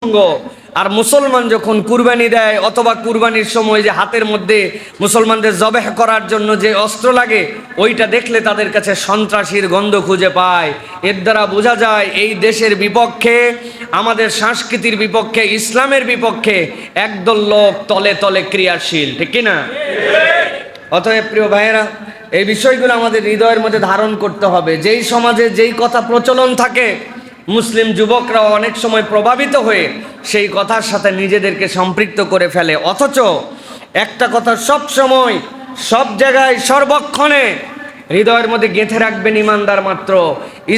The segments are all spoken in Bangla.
অঙ্গ। আর মুসলমান যখন কুরবানি দেয় অথবা কুরবানির সময় যে হাতের মধ্যে মুসলমানদের জবেহ করার জন্য যে অস্ত্র লাগে ওইটা দেখলে তাদের কাছে সন্ত্রাসীর গন্ধ খুঁজে পায়। এর দ্বারা বোঝা যায় এই দেশের বিপক্ষে, আমাদের সংস্কৃতির বিপক্ষে, ইসলামের বিপক্ষে একদল লোক তলে তলে ক্রিয়াশীল, ঠিক কিনা? অতএব প্রিয় ভাইয়েরা, এই বিষয়গুলো আমাদের হৃদয়ের মধ্যে ধারণ করতে হবে। যেই সমাজে যেই কথা প্রচলন থাকে, মুসলিম যুবকরাও অনেক সময় প্রভাবিত হয়ে সেই কথার সাথে নিজেদেরকে সম্পৃক্ত করে ফেলে। অথচ একটা কথা সব সময়, সব জায়গায়, সর্বক্ষণে হৃদয়ের মধ্যে গেঁথে রাখবেন ইমানদার মাত্র,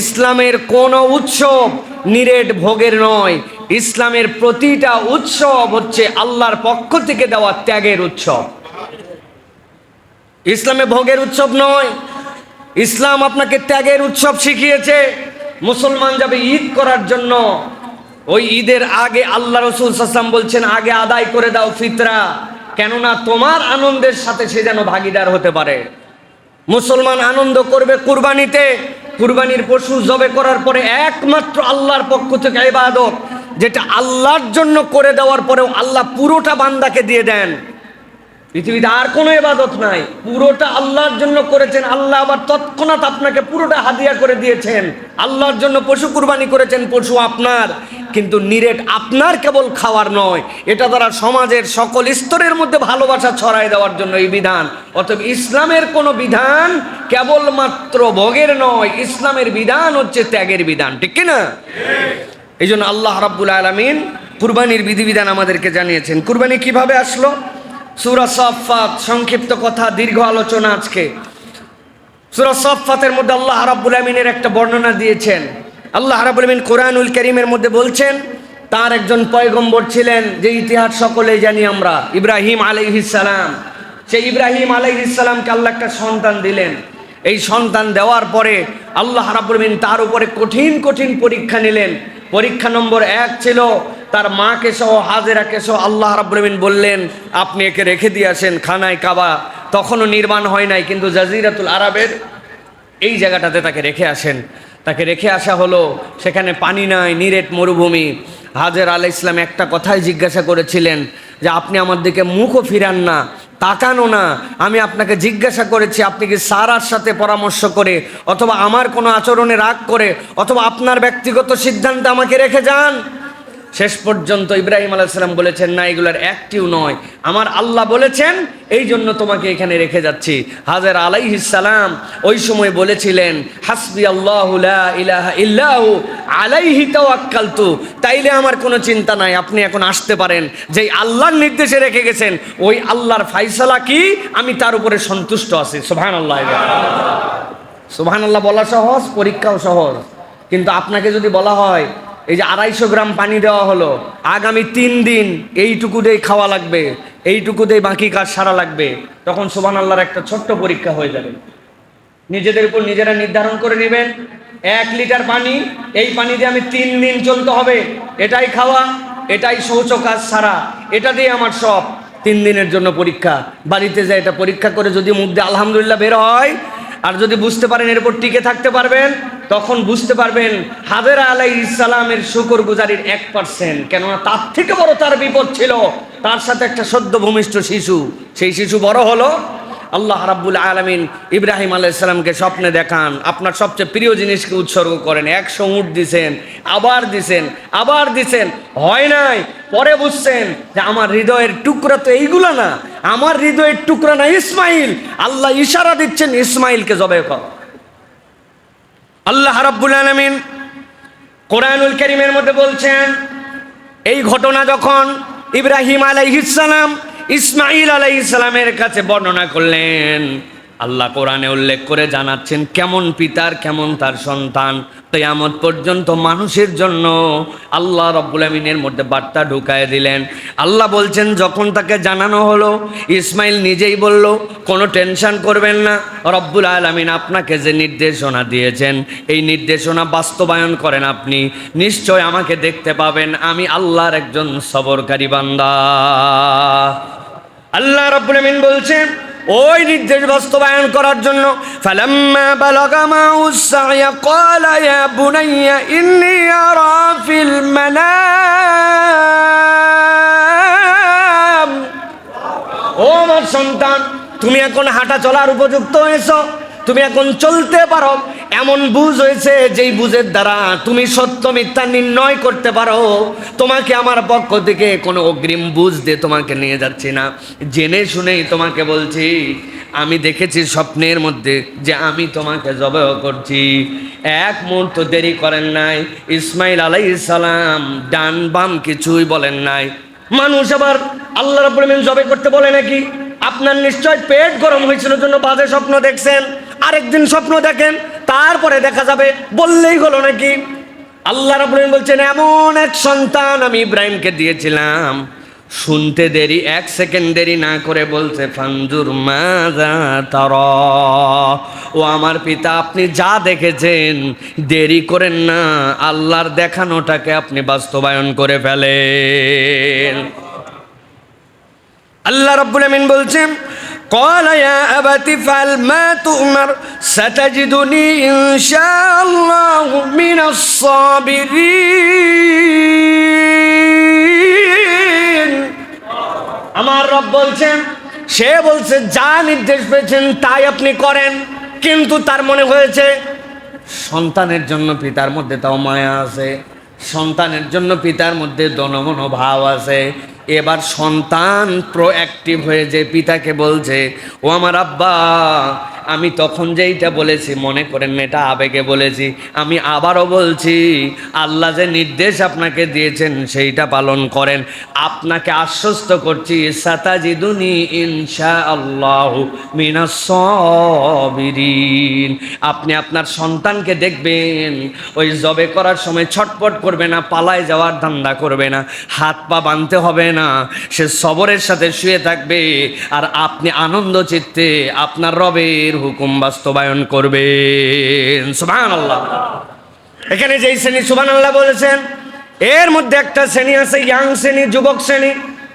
ইসলামের কোনো উৎসব নিরেট ভোগের নয়। ইসলামের প্রতিটা উৎসব হচ্ছে আল্লাহর পক্ষ থেকে দেওয়া ত্যাগের উৎসব। ইসলামে ভোগের উৎসব নয়, ইসলাম আপনাকে ত্যাগের উৎসব শিখিয়েছে। মুসলমান যাবে ঈদ করার জন্য, ওই ঈদের আগে আল্লাহ রসুল সাল্লাল্লাহু আলাইহি ওয়াসাল্লাম বলছেন আগে আদায় করে দাও ফিতরা, কেননা তোমার আনন্দের সাথে সে যেন ভাগিদার হতে পারে। মুসলমান আনন্দ করবে কুরবানিতে, কুরবানির পশু জবে করার পরে একমাত্র আল্লাহর পক্ষ থেকে ইবাদত, যেটা আল্লাহর জন্য করে দেওয়ার পরেও আল্লাহ পুরোটা বান্দাকে দিয়ে দেন। পৃথিবীতে আর কোনো ইবাদত নাই, পুরোটা আল্লাহর জন্য করেছেন, আল্লাহ আবার তৎক্ষণাৎ আপনাকে পুরোটা হাদিয়া করে দিয়েছেন। আল্লাহর জন্য পশু কুরবানি করেছেন, পশু আপনার, কিন্তু নিরেট আপনার কেবল খাওয়ার নয়, এটা দ্বারা সমাজের সকল স্তরের মধ্যে ভালোবাসা ছড়ায় দেওয়ার জন্য এই বিধান। অতএব ইসলামের কোনো বিধান কেবলমাত্র ভোগের নয়, ইসলামের বিধান হচ্ছে ত্যাগের বিধান, ঠিক কিনা? এই জন্য আল্লাহ রাব্বুল আলামিন কুরবানির বিধিবিধান আমাদেরকে জানিয়েছেন। কুরবানি কিভাবে আসলো? সূরা সাফফাত, সংক্ষিপ্ত কথা, দীর্ঘ আলোচনা আজকে। সূরা সাফফাতের মধ্যে আল্লাহ রাব্বুল আমিনের একটা বর্ণনা দিয়েছেন। আল্লাহ রাব্বুল আমিন কোরআনুল কারীমের মধ্যে বলছেন তার একজন পয়গম্বর ছিলেন, যে ইতিহাস সকলেই জানি আমরা, ইব্রাহিম আলাইহিস সালাম। সেই ইব্রাহিম আলাইহিস সালামকে আল্লাহ একটা সন্তান দিলেন। এই সন্তান দেওয়ার পরে আল্লাহ রাব্বুল আমিন তার উপরে কঠিন কঠিন পরীক্ষা নিলেন। পরীক্ষা নম্বর 1 ছিল তার মাকে সহ, হাজেরাকে সহ। আল্লাহ রাব্বুল আমিন বললেন আপনি একে রেখে দিয়ে আসেন খানায় কাবা, তখনও নির্মাণ হয় নাই, কিন্তু জাজিরাতুল আরবের এই জায়গাটাতে তাকে রেখে আসেন। তাকে রেখে আসা হলো, সেখানে পানি নাই, নিরেট মরুভূমি। হাজের আলাইহিস সালাম একটা কথাই জিজ্ঞাসা করেছিলেন যে আপনি আমার দিকে মুখও ফিরান না, তাকানো না। আমি আপনাকে জিজ্ঞাসা করেছি আপনি কি সারার সাথে পরামর্শ করে, অথবা আমার কোনো আচরণে রাগ করে, অথবা আপনার ব্যক্তিগত সিদ্ধান্তে আমাকে রেখে যান? শেষ পর্যন্ত ইব্রাহিম আলাইহিস সালাম বলেছেন না, এগুলার একটিও নয়, আমার আল্লাহ বলেছেন এই জন্য তোমাকে এখানে রেখে যাচ্ছি। হাজের আলাইহিস সালাম ওই সময় বলেছিলেন হাসবি আল্লাহু লা ইলাহা ইল্লাহু আলাইহি তাওয়াক্কালতু, তাইলে আমার কোনো চিন্তা নাই, আপনি এখন আসতে পারেন। যেই আল্লাহর নির্দেশে রেখে গেছেন ওই আল্লাহর ফায়সালা কি, আমি তার উপরে সন্তুষ্ট আছি। সুবহানাল্লাহ। সুবহানাল্লাহ বলা সহজ, পরীক্ষাও সহজ, কিন্তু আপনাকে যদি বলা হয় এই যে 250 গ্রাম পানি দেওয়া হলো, আগামী 3 দিন এইটুকু দিয়ে খাওয়া লাগবে, এইটুকু দিয়ে বাকি কাজ সারা লাগবে, তখন সুবহানাল্লাহর একটা ছোট্ট পরীক্ষা হয়ে যাবে। নিজেদের উপর নিজেরা নির্ধারণ করে নেবেন 1 লিটার পানি, এই পানি দিয়ে আমি 3 দিন চলতে হবে, এটাই খাওয়া, এটাই শৌচ কাজ সারা, এটা দিয়ে আমার সব। 3 দিনের জন্য পরীক্ষা। বাড়িতে যায় এটা পরীক্ষা করে যদি মুখ দিয়ে আলহামদুলিল্লাহ বের হয়, আর যদি বুঝতে পারেন এরপর টিকে থাকতে পারবেন, তখন বুঝতে পারবেন হাজেরা আলাইহিস সালামের শুকরগুজারির 1%। কেননা তার থেকে বড় তার বিপদ ছিল, তার সাথে একটা সদ্য ভূমিষ্ঠ শিশু। সেই শিশু বড় হলো, আল্লাহ রাব্বুল আলামিন ইব্রাহিম আলাইহিস সালামকে স্বপ্নে দেখান আপনার সবচেয়ে প্রিয় জিনিসকে উৎসর্গ করেন। 100 উট দিছেন, আবার দিছেন, আবার দিছেন, হয় নাই। পরে বুঝছেন যে আমার হৃদয়ের টুকরা তো এইগুলো না, আমার হৃদয়ের টুকরা না ইসমাইল। আল্লাহ ইশারা দিচ্ছেন ইসমাইলকে জবাই কর। আল্লাহ রাব্বুল আলামিন কোরআনুল কারীমের মধ্যে বলছেন এই ঘটনা যখন ইব্রাহিম আলাইহিস সালাম ইসমাইল আলাইহিস সালামের কাছে বর্ণনা করলেন, আল্লাহ কোরআনে উল্লেখ করে জানাচ্ছেন কেমন পিতার কেমন তার সন্তান। কিয়ামত পর্যন্ত মানুষের জন্য আল্লাহ রাব্বুল আমিনের মধ্যে বার্তা ঢুকায় দিলেন। আল্লাহ বলছেন যখন তাকে জানানো হলো, ইসমাইল নিজেই বলল কোনো টেনশন করবেন না, রব্বুল আলামিন আপনাকে যে নির্দেশনা দিয়েছেন এই নির্দেশনা বাস্তবায়ন করেন, আপনি নিশ্চয় আমাকে দেখতে পাবেন, আমি আল্লাহর একজন সবরকারী বান্দা। আল্লাহ রাব্বুল আমিন বলছেন ওই নির্দেশ বাস্তবায়ন করার জন্য ফালাম্মা বালাগা মাউস সায়া ক্বালা ইয়া বুনাইয়া ইন্নী আরা ফিল মানাম, ও আমার সন্তান, তুমি এখন হাঁটা চলার উপযুক্ত হয়েছো, তুমি এখন চলতে পারো, এমন বুঝ হয়েছে যেই বুঝের দ্বারা তুমি সত্য মিথ্যা নির্ণয় করতে পারো। তোমাকে আমার পক্ষ থেকে কোনো অগ্রিম বুঝ দিয়ে তোমাকে নিয়ে যাচ্ছি না, জেনে শুনেই তোমাকে বলছি। আমি দেখেছি স্বপ্নের মধ্যে যে আমি তোমাকে জবাহ করছি। এক মুহূর্ত দেরি করেন নাই, ইসমাইল আলাইহিস সালাম ডান বাম কিছুই বলেন নাই। মানুষ আবার আল্লাহ রাব্বুল আলামিন জবাহ করতে বলে নাকি? আপনার নিশ্চয় পেট গরম হয়েছিল জন্য বাজে স্বপ্ন দেখছেন, আরেকদিন স্বপ্ন দেখেন, তারপরে দেখা যাবে, বললেই হলো নাকি? আল্লাহ রাব্বুল আলামিন বলছেন এমন এক সন্তান আমি ইব্রাহিমকে দিয়েছিলাম। শুনতে দেরি, এক সেকেন্ড দেরি না করে বলছে ফানজুর মাযা তারা, ও আমার পিতা আপনি যা দেখেছেন দেরি করেন না, আল্লাহর দেখানোটাকে আপনি বাস্তবায়ন করে ফেলেন। আল্লাহ রাব্বুল আমিন বলছেন ক্বালা ইয়া আবাতি ফাল মা তু'মার সাতাজিদুনি ইনশাআল্লাহু মিনাস সাবিরিন। আমার রব বলছেন, সে বলছে যা নির্দেশ পেয়েছেন তাই আপনি করেন, কিন্তু তার মনে হয়েছে সন্তানের জন্য পিতার মধ্যে তাও মায়া আছে, সন্তানের জন্য পিতার মধ্যে দনমন ভাব আছে। এবার সন্তান প্রোঅ্যাক্টিভ হয়ে যে পিতাকে বলছে, ও আমার আব্বা, আমি তখন যেইটা বলেছি মনে করেন এটা আবেগে বলেছি, আমি আবারও বলছি আল্লাহ যে নির্দেশ আপনাকে দিয়েছেন সেইটা পালন করেন। আপনাকে আশ্বস্ত করছি সাতাজিদুনি ইনশাআল্লাহু মিনাস সাবিরিন। আপনি আপনার সন্তানকে দেখবেন ওই জবে করার সময় ছটপট করবে না, পালায় যাওয়ার ধান্দা করবে না, হাত পা বাঁধতে হবে না, সে সবরের সাথে শুয়ে থাকবে, আর আপনি আনন্দ চিত্তে আপনার রবের হুকুম বাস্তবায়ন করবেন। সুবহানাল্লাহ। এখানে যেই শ্রেণী সুবহানাল্লাহ বলেছেন, এর মধ্যে একটা শ্রেণী আছে ইয়াং শ্রেণী, যুবক শ্রেণী,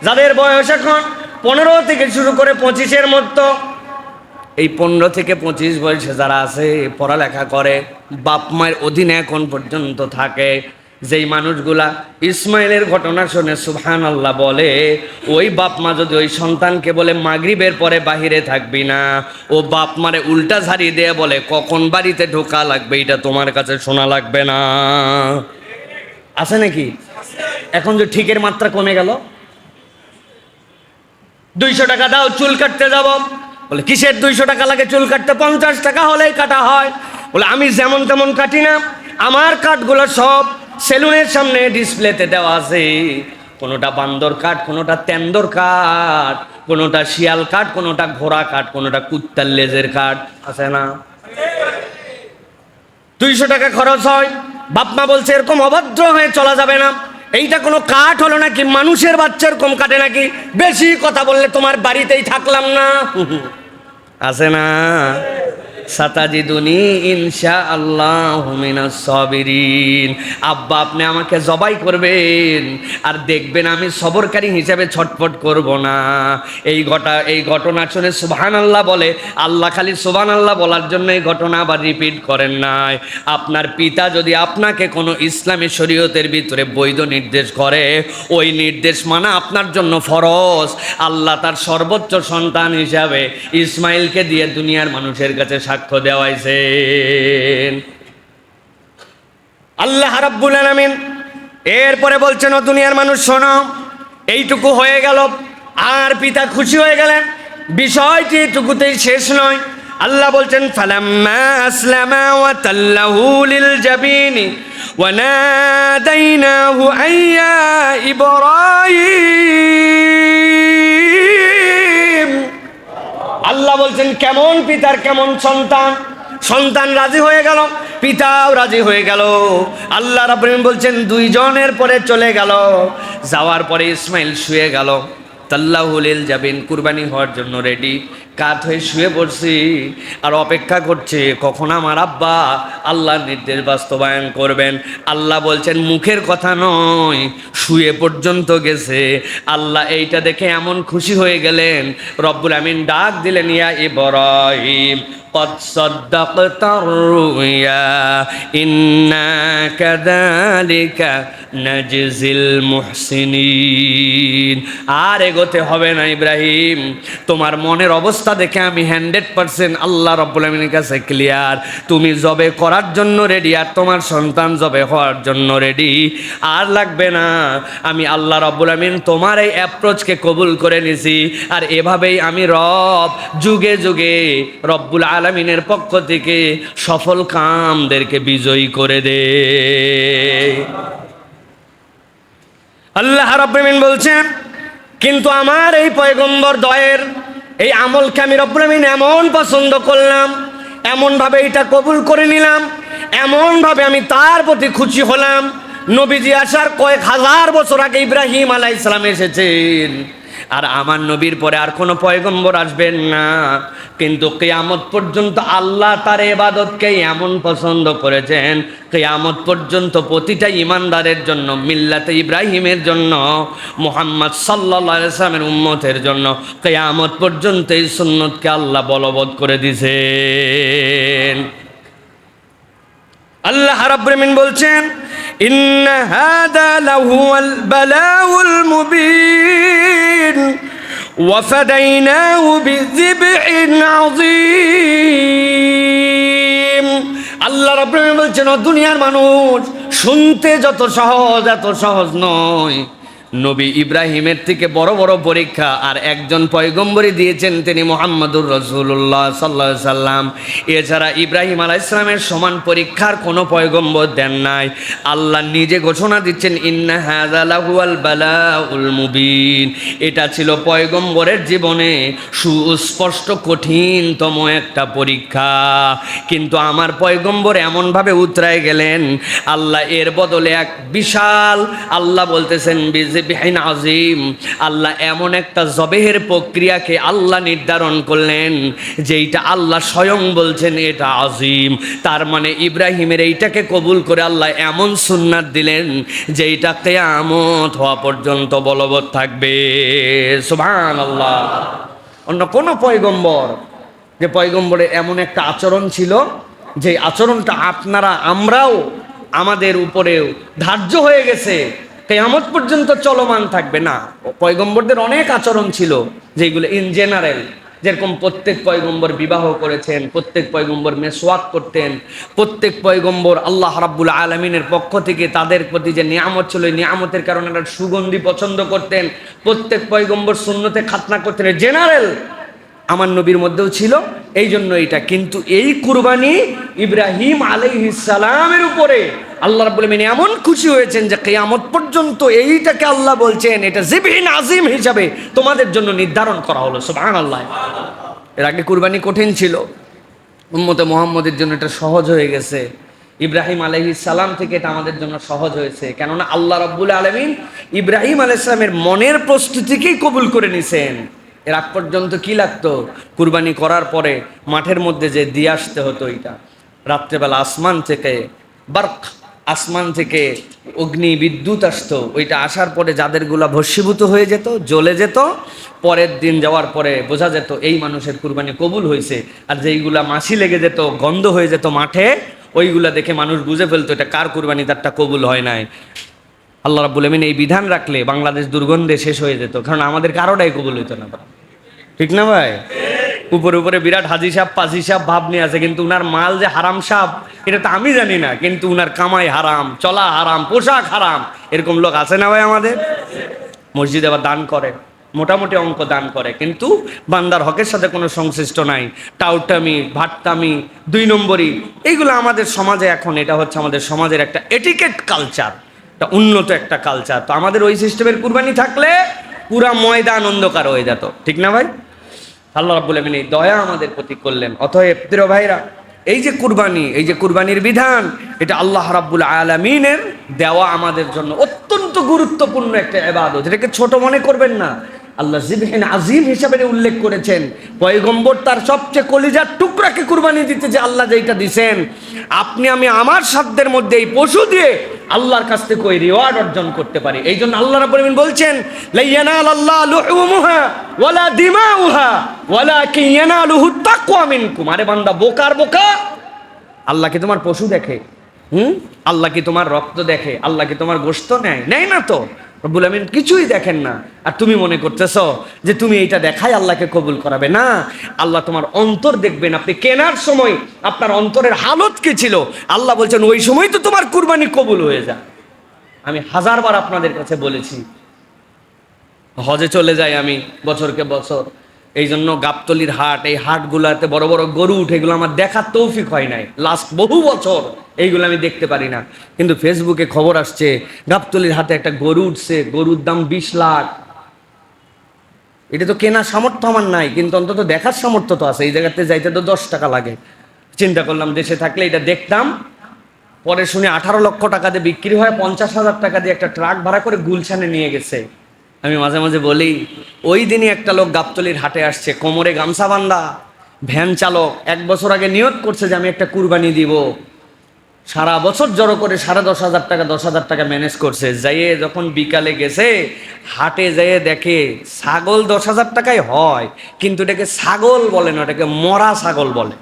যাদের বয়স এখন 15 থেকে শুরু করে 25-এর মতো। এই 15 থেকে 25 বয়সে যারা আছে, পড়ালেখা করে, বাপ মায়ের অধীনে এখন পর্যন্ত থাকে, যেই মানুষগুলা ইসমাইলের ঘটনা শুনে সুবহানাল্লাহ বলে, ওই বাপ মা যদি ওই সন্তানকে বলে মাগরিবের পরে বাহিরে থাকবি না, ও বাপ মারে উল্টা ঝাড়ি দিয়ে বলে কখন বাড়িতে ঢোকা লাগবে এটা তোমার কাছে শোনা লাগবে না। আছে নাকি? এখন যে ঠিকের মাত্রা কমে গেল, 200 টাকা দাও চুল কাটতে যাব, বলে কিসের 200 টাকা লাগে চুল কাটতে? 50 টাকা হলেই কাটা হয়। বলে আমি যেমন তেমন কাটি না, আমার কাঠগুলো সব সেলুনের সামনে ডিসপ্লেতে দেওয়া আছে, কোনোটা বান্দর কাঠ, কোনোটা তেন্দর কাঠ, কোনোটা শিয়াল কাঠ, কোনোটা ঘোড়া কাঠ, কোনোটা কুত্তার লেজের কাঠ, আছে না? 200 টাকা খরচ হয়। বাপমা বলছে এরকম অভদ্র হয়ে চলা যাবে না, এইটা কোনো কাঠ হলো নাকি? মানুষের বাচ্চার কম কাটে নাকি? বেশি কথা বললে তোমার বাড়িতেই থাকলাম না। আছে না? সাতাজিদুনি ইনশাআল্লাহু মিনাস সাবিরিন। আব্বা আপনি আমাকে জবাই করবেন, আর দেখবেন আমি সবরকারী হিসেবে ছটফট করব না। এই ঘটনা শুনে সুবহানাল্লাহ বলে, আল্লাহ খালি সুবহানাল্লাহ বলার জন্য এই ঘটনা আবার রিপিট করেন নাই। আপনার পিতা যদি আপনাকে কোনো ইসলামী শরীয়তের ভিতরে বৈধ নির্দেশ করে, ওই নির্দেশ মানা আপনার জন্য ফরজ। আল্লাহ তার সর্বোচ্চ সন্তান হিসাবে ইসমাইলকে দিয়ে দুনিয়ার মানুষের কাছে সাক্ষ্য দেওয়াইছেন। আল্লাহ রাব্বুল আলামিন এরপরে বলছেন, ও দুনিয়ার মানুষ শোনো, এইটুকু হয়ে গেল আর পিতা খুশি হয়ে গেলেন। বিষয়টি এটুকুতেই শেষ নয়। আল্লাহ বলছেন ফালাম্মা আসলামা ওয়া তাল্লাহু লিল জাবিনি ওয়া নাদাইনাহু আইয়া ইব্রাহিম। আল্লাহ বলছেন কেমন পিতার কেমন সন্তান, সন্তান রাজি হয়ে গেল, পিতাও রাজি হয়ে গেল। আল্লাহ রাব্বুল আলামিন বলছেন দুইজনের পরে চলে গেল, যাওয়ার পরে ইসমাইল শুয়ে গেল, তাল্লাহু লিল জাবিন, কুরবানি হওয়ার জন্য রেডি। কাত হয়ে শুয়ে পড়ছি আর অপেক্ষা করছি কখন আমার আব্বা আল্লাহর নির্দেশ বাস্তবায়ন করবেন। আল্লাহ বলছেন মুখের কথা নয়, শুয়ে পর্যন্ত গেছে। আল্লাহ এইটা দেখে এমন খুশি হয়ে গেলেন, রব্বুল আমিন ডাক দিলেন, ইয়া ইব্রাহিম قد صدقت الرؤيا إنا كذلك نجزي المحسنين। আর এগোতে হবে না ইব্রাহিম, তোমার মনের অবস্থা দেখে আমি 100% আল্লাহ রাব্বুল আমিনের কাছে ক্লিয়ার। তুমি জবে করার জন্য রেডি, আর তোমার সন্তান জবে হওয়ার জন্য রেডি। আর লাগবে না, আমি আল্লাহ রাব্বুল আমিন তোমার এই অ্যাপ্রোচকে কবুল করে নিছি। আর এভাবেই আমি রব যুগে যুগে রব্বুল আলামিনের পক্ষ থেকে সফল কামদেরকে বিজয়ী করে দে। আল্লাহ রাব্বুল আমিন বলছেন, কিন্তু আমার এই পয়গম্বর দয়ের এই আমলকে আমি রব্বুল আমিন এমন পছন্দ করলাম, এমনভাবে এটা কবুল করে নিলাম, এমনভাবে আমি তার প্রতি খুশি হলাম। নবীজি আসার কয়েক হাজার বছর আগে ইব্রাহিম আলাইহিস সালাম এসেছেন, আর আমার নবীর পরে আর কোনো পয়গম্বর আসবেন না। কিন্তু কিয়ামত পর্যন্ত আল্লাহ তার ইবাদতকে এমন পছন্দ করেছেন, কিয়ামত পর্যন্ত প্রতিটা ইমানদারের জন্য, মিল্লাতে ইব্রাহিমের জন্য, মুহাম্মদ সাল্লাল্লাহু আলাইহি ওয়াসাল্লামের উম্মতের জন্য কিয়ামত পর্যন্ত এই সুন্নতকে আল্লাহ বলবৎ করে দিয়েছেন। আল্লাহ রাব্বুল আমিন বলছেন, ইন্না হাযা লাহুয়াল বালাউল মুবিন ওয়া ফাদাইনাহু বিযিবহিন আযীম। আল্লাহ রাব্বুল আমিন বলছেন, ও দুনিয়ার মানুষ, শুনতে যত সহজ এত সহজ নয়। নবী ইব্রাহিমের থেকে বড় বড় পরীক্ষা আর একজন পয়গম্বরই দিয়েছেন, তিনি মুহাম্মদুর রাসূলুল্লাহ সাল্লাল্লাহু আলাইহি সাল্লাম। এছাড়া ইব্রাহিম আলাইহিস সালামের সমান পরীক্ষার কোনো পয়গম্বর দেন নাই। আল্লাহ নিজে ঘোষণা দিচ্ছেন, ইন্না হাযা লাহুয়াল বালাউল মুবিন। এটা ছিল পয়গম্বরের জীবনে সুস্পষ্ট কঠিনতম একটা পরীক্ষা। কিন্তু আমার পয়গম্বর এমনভাবে উতরায় গেলেন, আল্লাহ এর বদলে এক বিশাল, আল্লাহ বলতেছেন বিযিবহিন আযীম, আল্লাহ এমন একটা জবেহের প্রক্রিয়াকে আল্লাহ নির্ধারণ করলেন যেইটা আল্লাহ স্বয়ং বলছেন এটা আযীম। তার মানে ইব্রাহিমের এইটাকে কবুল করে আল্লাহ এমন সুন্নাত দিলেন যেইটা কিয়ামত হওয়া পর্যন্ত বলবৎ থাকবে। সুবহানাল্লাহ। অন্য কোন পয়গম্বর, যে পয়গম্বরের এমন একটা আচরণ ছিল যে আচরণটা আমরাও আমাদের উপরেও ধার্য হয়ে গেছে, কিয়ামত পর্যন্ত চলমান থাকবে না। পয়গম্বরদের অনেক আচরণ ছিল যেগুলো ইন জেনারেল, যেরকম প্রত্যেক পয়গম্বর বিবাহ করেছেন, প্রত্যেক পয়গম্বর মেসওয়াক করতেন, প্রত্যেক পয়গম্বর আল্লাহ রাব্বুল আলামিনের পক্ষ থেকে তাদের প্রতি যে নিয়ামত ছিল, এই নিয়ামতের কারণে একটা সুগন্ধি পছন্দ করতেন, প্রত্যেক পয়গম্বর সুন্নতে খাতনা করতেন। জেনারেল আমার নবীর মধ্যেও ছিল, এই জন্য এটা। কিন্তু এই কুরবানি ইব্রাহিম আলাইহিস সালামের উপরে আল্লাহ রাব্বুল আমিন এমন খুশি হয়েছেন যে কিয়ামত পর্যন্ত এইটাকে আল্লাহ বলছেন এটা যিবহিন আযীম হিসাবে তোমাদের জন্য নির্ধারণ করা হলো। সুবহানাল্লাহ। এর আগে কুরবানি কঠিন ছিল, উম্মতে মুহাম্মদের জন্য এটা সহজ হয়ে গেছে। ইব্রাহিম আলাইহিস সালাম থেকে এটা আমাদের জন্য সহজ হয়েছে, কেননা আল্লাহ রাব্বুল আলামিন ইব্রাহিম আলাইহিস সালামের মনের প্রস্তুতিকেই কবুল করে নিছেন। এর আগ পর্যন্ত কি লাগতো? কুরবানি করার পরে মাঠের মধ্যে যে দিয়ে আসতে হতো, এটা রাত্রেবেলা আসমান থেকে বার্ক, আসমান থেকে অগ্নি বিদ্যুৎ আসতো, ওইটা আসার পরে যাদেরগুলা ভস্মীভূত হয়ে যেত, জ্বলে যেত, পরের দিন যাওয়ার পরে বোঝা যেত এই মানুষের কুরবানি কবুল হয়েছে। আর যেইগুলা মাছি লেগে যেত, গন্ধ হয়ে যেত মাঠে, ওইগুলা দেখে মানুষ বুঝে ফেলতো এটা কার কুরবানি, তারটা কবুল হয় নাই। আল্লাহ রাব্বুল আমিন এই বিধান রাখলে বাংলাদেশ দুর্গন্ধে শেষ হয়ে যেত, কারণ আমাদের কারোটাই কবুল হইতো না। ঠিক না ভাই? উপরে উপরে বিরাট হাজি সাহেব পাজি সাহেব ভাব নিয়ে আছে, কিন্তু উনার মাল যে হারাম সাহেব এটা তো আমি জানি না, কিন্তু উনার কামাই হারাম, চলা হারাম, পোশাক হারাম, এরকম লোক আছে না ভাই আমাদের? মসজিদে আবার দান করে, মোটামুটি অঙ্ক দান করে, কিন্তু বান্দার হকের সাথে কোনো সংশ্লিষ্ট নাই। টাউটামি, ভাট্টামি, 2 নম্বরই, এইগুলো আমাদের সমাজে এখন, এটা হচ্ছে আমাদের সমাজের একটা এটিকেট কালচার, একটা উন্নত একটা কালচার। তো আমাদের ওই সিস্টেমের কুরবানি থাকলে পুরা ময়দান অন্ধকার হয়ে যেত। ঠিক না ভাই? আল্লাহ রাব্বুল আমিন এই দয়া আমাদের প্রতি করলেন। অতএব প্রিয় ভাইরা, এই যে কুরবানি, এই যে কুরবানির বিধান, এটা আল্লাহ রাব্বুল আলামিনের দেওয়া আমাদের জন্য অত্যন্ত গুরুত্বপূর্ণ একটা ইবাদত। এটাকে ছোট মনে করবেন না। আল্লাহ জিবহিন আজিম হিসাবে উল্লেখ করেছেন। পয়গম্বর তার সবচেয়ে কলিজার টুকরাকে কুরবানি দিতে যে আল্লাহ যেটা দিছেন, আপনি আমি আমার সাধ্যের মধ্যে এই পশু দিয়ে আল্লাহর কাছ থেকে ওই রিওয়ার্ড অর্জন করতে পারি। এই জন্য আল্লাহ রাব্বুল আলামিন বলছেন, লা ইয়ানালাল্লাহু লুহুমুহা ওয়ালা দিমাউহা ওয়ালাকিন ইয়ানালুহু তাকওয়া মিনকুম। আরে বান্দা, বোকার বোকা, আল্লাহ কি তোমার পশু দেখে? আল্লাহ কি তোমার রক্ত দেখে? আল্লাহ কি তোমার গোশত নেয় না তো। রব্বুল আমিন কিছুই দেখেন না, আর তুমি মনে করতেছো যে তুমি এইটা দেখাই আল্লাহকে কবুল করাবে। না, আল্লাহ তোমার অন্তর দেখবেন। আপনি কেনার সময় আপনার অন্তরের হালত কি ছিল, আল্লাহ বলছেন ওই সময় তো তোমার কুরবানি কবুল হয়ে যায়। আমি হাজারবার আপনাদের কাছে বলেছি, হজে চলে যাই আমি বছরকে বছর, এই জন্য গাবতলির হাট, এই হাটগুলাতে বড় বড় গরু উঠে, এগুলো আমার দেখার তৌফিক হয় নাই লাস্ট বহু বছর, এইগুলো আমি দেখতে পারি না। কিন্তু ফেসবুকে খবর আসছে গাবতলির হাটে একটা গরু উঠছে, গরুর দাম 20 লাখ। এটা তো কেনার সামর্থ্য আমার নাই, কিন্তু অন্তত দেখার সামর্থ্য তো আছে। এই জায়গাতে যাইতে তো 10 টাকা লাগে। চিন্তা করলাম দেশে থাকলে এটা দেখতাম। পরে শুনে 18 লক্ষ টাকা দিয়ে বিক্রি হয়, 50,000 টাকা দিয়ে একটা ট্রাক ভাড়া করে গুলশানে নিয়ে গেছে। আমি মাঝে মাঝে বলি, ওই দিনই একটা লোক গাবতলির হাটে আসছে, কোমরে গামছা বান্ধা, ভ্যান চালক, 1 বছর আগে নিয়ত করছে যে আমি একটা কুরবানি দিব। সারা বছর জড়ো করে 10,500 টাকা 10,000 টাকা ম্যানেজ করছে। যাইয়ে যখন বিকালে গেছে হাটে, যাইয়ে দেখে ছাগল 10,000 টাকায় হয়, কিন্তু এটাকে ছাগল বলে না, এটাকে মরা ছাগল বলে।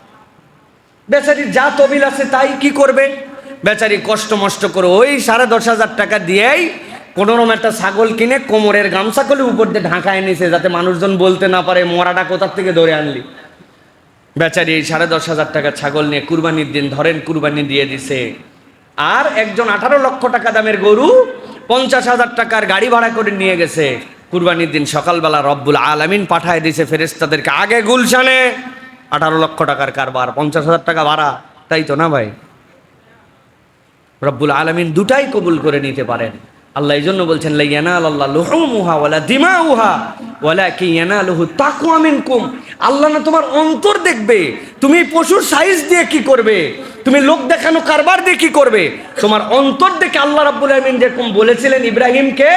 বেচারি যা তবিল আছে তাই কি করবে, বেচারি কষ্ট মষ্ট করে ওই 10,500 টাকা দিয়েই কোনোরকম একটা ছাগল কিনে কোমরের গামছা করে উপর দিয়ে ঢাকায় নিছে, যাতে মানুষজন বলতে না পারে মরাটা কোথার থেকে ধরে আনলি। বেচারি এই 10,500 টাকা ছাগল নিয়ে কুরবানির দিন ধরেন কুরবানি দিয়ে দিছে। আর একজন 18 লক্ষ টাকা দামের গরু 50,000 টাকার গাড়ি ভাড়া করে নিয়ে গেছে। কুরবানির দিন সকালবেলা রব্বুল আলামিন পাঠায় দিছে ফেরেশতাদেরকে, আগে গুলশানে 18 লক্ষ টাকার কারবার, 50,000 টাকা ভাড়া, তাই তো না ভাই? রব্বুল আলামিন দুটাই কবুল করে নিতে পারেন। আল্লাহ এই জন্য বলছেন, লা ইয়ানালাল্লাহু লুহুমুহা ওয়ালা দিমাউহা ওয়ালাকিন ইয়ানালুহু তাকওয়া মিনকুম। আল্লাহ না তোমার অন্তর দেখবে, তুমি পশুর সাইজ দিয়ে কি করবে, তুমি লোক দেখানো কারবার দিয়ে কি করবে, তোমার অন্তর দেখে আল্লাহ রাব্বুল আলামিন যেরকম বলেছিলেন ইব্রাহিমকে,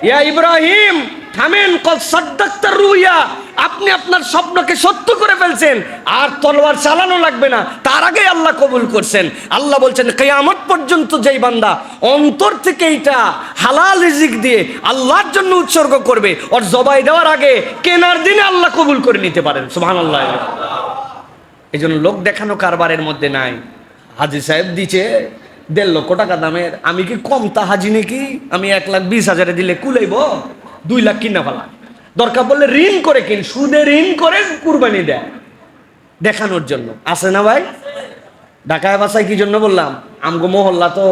ইয়া ইব্রাহিম থামেন, কদ সাদ্দাক্তা রুইয়া, আপনি আপনার স্বপ্নকে সত্য করে ফেলছেন, আর তলোয়ার চালানো লাগবে না। তার আগে আল্লাহ কবুল করছেন। আল্লাহ বলছেন কিয়ামত পর্যন্ত যেই বান্দা অন্তর থেকে এইটা হালাল রিজিক দিয়ে আল্লাহর জন্য উৎসর্গ করবে, ওর জবাই দেওয়ার আগে কেনার দিনে আল্লাহ কবুল করে নিতে পারেন। সুবহানাল্লাহ। এই জন্য লোক দেখানো কারবারের মধ্যে নাই। হাজি সাহেব দিচ্ছে 1.5 লক্ষ টাকা দামের, আমি কি কম তা হাজি নাকি? আমি 1,20,000 দিলে কুলাইব? 2 লাখ কিনা ফেলা, দরকার পড়লে ঋণ করে কিন, সুদে ঋণ করে কুরবানি দেয় দেখানোর জন্য। আছে না ভাই? ঢাকায় বাসায় কি জন্য বললাম, আমগো মহল্লা তো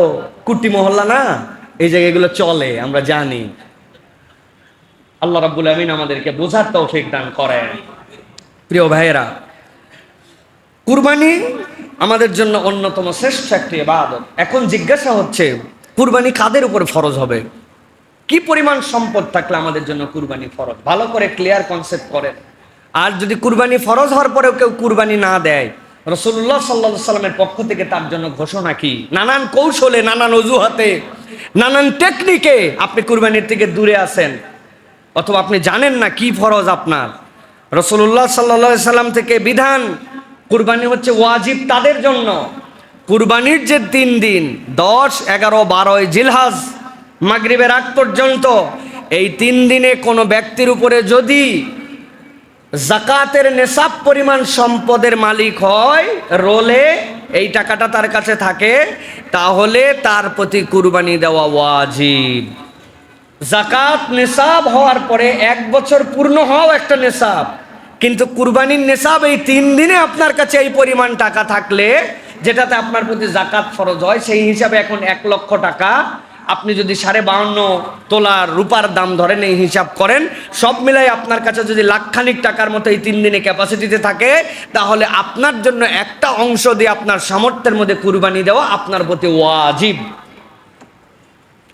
কুটি মহল্লা না, এই জায়গাগুলো চলে, আমরা জানি। আল্লাহ রাব্বুল আমিন আমাদেরকে বোঝার তৌফিক দান করেন। প্রিয় ভাইয়েরা, কুরবানি আমাদের জন্য অন্যতম শ্রেষ্ঠ একটি ইবাদত। এখন জিজ্ঞাসা হচ্ছে, কুরবানি কাদের উপর ফরজ হবে? কি পরিমাণ সম্পদ থাকলে আমাদের জন্য কুরবানি ফরজ? ভালো করে ক্লিয়ার কনসেপ্ট করেন। আর যদি কুরবানি ফরজ হওয়ার পরেও কেউ কুরবানি না দেয়, রাসূলুল্লাহ সাল্লাল্লাহু আলাইহি সাল্লামের পক্ষ থেকে তার জন্য ঘোষণা কি? নানান কৌশলে, নানান অজুহাতে, নানান টেকনিকে আপনি কুরবানির থেকে দূরে আছেন, অথবা আপনি জানেন না কি ফরজ আপনার। রাসূলুল্লাহ সাল্লাল্লাহু আলাইহি সাল্লাম থেকে বিধান, কুরবানি হচ্ছে ওয়াজিব তাদের জন্য। কুরবানির যে 3 দিন 10, 11, 12 জিলহজ মাগরিবের আগ পর্যন্ত, এই 3 দিনে কোনো ব্যক্তির উপরে যদি যাকাতের নেশাব পরিমাণ সম্পদের মালিক হয়, রোলে এই টাকাটা তার কাছে থাকে, তাহলে তার প্রতি কুরবানি দেওয়া ওয়াজিব। যাকাত নেশাব হওয়ার পরে 1 বছর পূর্ণ হওয়াও একটা নেশাব, কিন্তু কুরবানির নেশাব এই 3 দিনে আপনার কাছে এই পরিমাণ টাকা থাকলে, যেটাতে আপনার প্রতি যাকাত ফরজ হয়, সেই হিসাবে এখন 1 লক্ষ টাকা আপনি যদি 52.5 তোলা রূপার দাম ধরেন, এই হিসাব করেন, সব মিলাই আপনার কাছে যদি লাখখানিক টাকার মতো এই 3 দিনে ক্যাপাসিটিতে থাকে, তাহলে আপনার জন্য একটা অংশ দিয়ে আপনার সামর্থ্যের মধ্যে কুরবানি দেওয়া আপনার প্রতি ওয়াজিব।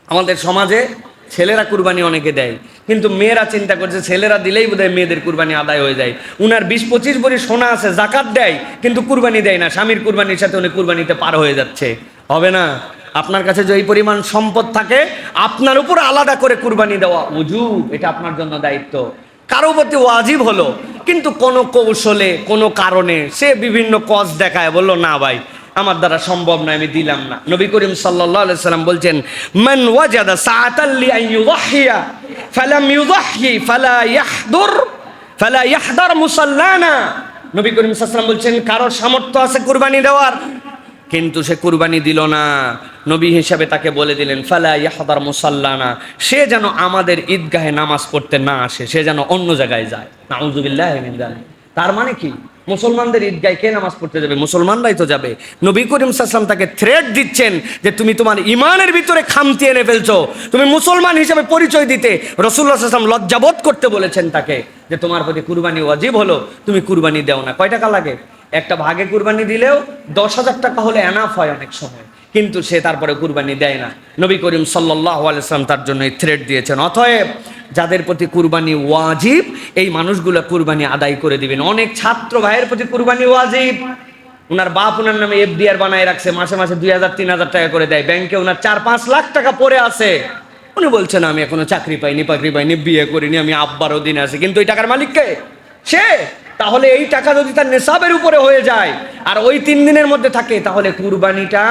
আমাদের সমাজে ছেলেরা কুরবানি অনেকে দেয়, কিন্তু মেয়েরা চিন্তা করছে ছেলেরা দিলেই বোধহয় মেয়েদের কুরবানি আদায় হয়ে যায়। উনার 20-25 ভরি সোনা আছে, যাকাত দেয়, কিন্তু কুরবানি দেয় না। স্বামীর কুরবানির সাথে উনি কুরবানিতে পার হয়ে যাচ্ছে। হবে না? আপনার কাছে যে এই পরিমাণ সম্পদ থাকে, আপনার উপর আলাদা করে কুরবানি দেওয়া ওয়াজিব, এটা আপনার জন্য দায়িত্ব। কারো প্রতি ওয়াজিব হলো, কিন্তু কোনো কৌশলে কোনো কারণে সে বিভিন্ন কজ দেখায়, বললো না ভাই আমার দ্বারা সম্ভব না, আমি দিলাম না। নবী করিম সাল্লাল্লাহু আলাইহি সাল্লাম বলছেন, মান ওয়াজাদা সাআতাল লি আন ইউযাহিয়া ফালাম ইউযাহি ফালা ইয়াহদার মুসাল্লানা। নবী করিম সাল্লাল্লাহু আলাইহি সাল্লাম বলছেন, কারোর সামর্থ্য আছে কুরবানি দেওয়ার, কিন্তু সে কুরবানি দিল না, নবী হিসাবে তাকে বলে দিলেন ফালা ইয়াহদার মুসাল্লানা, সে যেন আমাদের ঈদগাহে নামাজ পড়তে না আসে, সে যেন অন্য জায়গায় যায়। নাউযুবিল্লাহি মিন যালিক। তার মানে কি, মুসলমানদের ঈদগাহে কে নামাজ পড়তে যাবে? মুসলমানরাই তো যাবে। নবী করিম সাল্লাল্লাহু আলাইহি ওয়াসাল্লাম তাকে থ্রেট দিচ্ছেন যে তুমি তোমার ঈমানের ভিতরে খামতি এনে ফেলছো, তুমি মুসলমান হিসেবে পরিচয় দিতে রাসূলুল্লাহ সাল্লাল্লাহু আলাইহি ওয়াসাল্লাম লজ্জাবোধ করতে বলেছেন তাকে, যে তোমার প্রতি কুরবানি ওয়াজিব হলো, তুমি কুরবানি দাও না। কয় টাকা লাগে? একটা ভাগে কুরবানি দিলেও 10,000 টাকা হলে এনাফ হয় অনেক সময়, কিন্তু সে তারপরে কুরবানি দেয় না। নবী করিম সাল্লাল্লাহু আলাইহি ওয়াসাল্লাম তার জন্য এই থ্রেট দিয়েছেন। অতএব যাদের প্রতি কুরবানি ওয়াজিব, এই মানুষগুলো কুরবানি আদায় করে দিবেন। অনেক ছাত্র ভাইয়ের প্রতি কুরবানি ওয়াজিব, ওনার বাপ ওনার নামে এফডিআর বানায় রাখছে, মাসে মাসে 2,000-3,000 টাকা করে দেয়, ব্যাংকে ওনার 4-5 লাখ টাকা পড়ে আছে। উনি বলছেন আমি এখনো চাকরি পাইনি, বিয়ে করিনি, আমি আব্বার অধীনে আছি, কিন্তু এই টাকার মালিক কে? সে। তাহলে এই টাকা যদি তার নেশাবের উপরে হয়ে যায় আর ওই 3 দিনের মধ্যে থাকে, তাহলে কুরবানিটা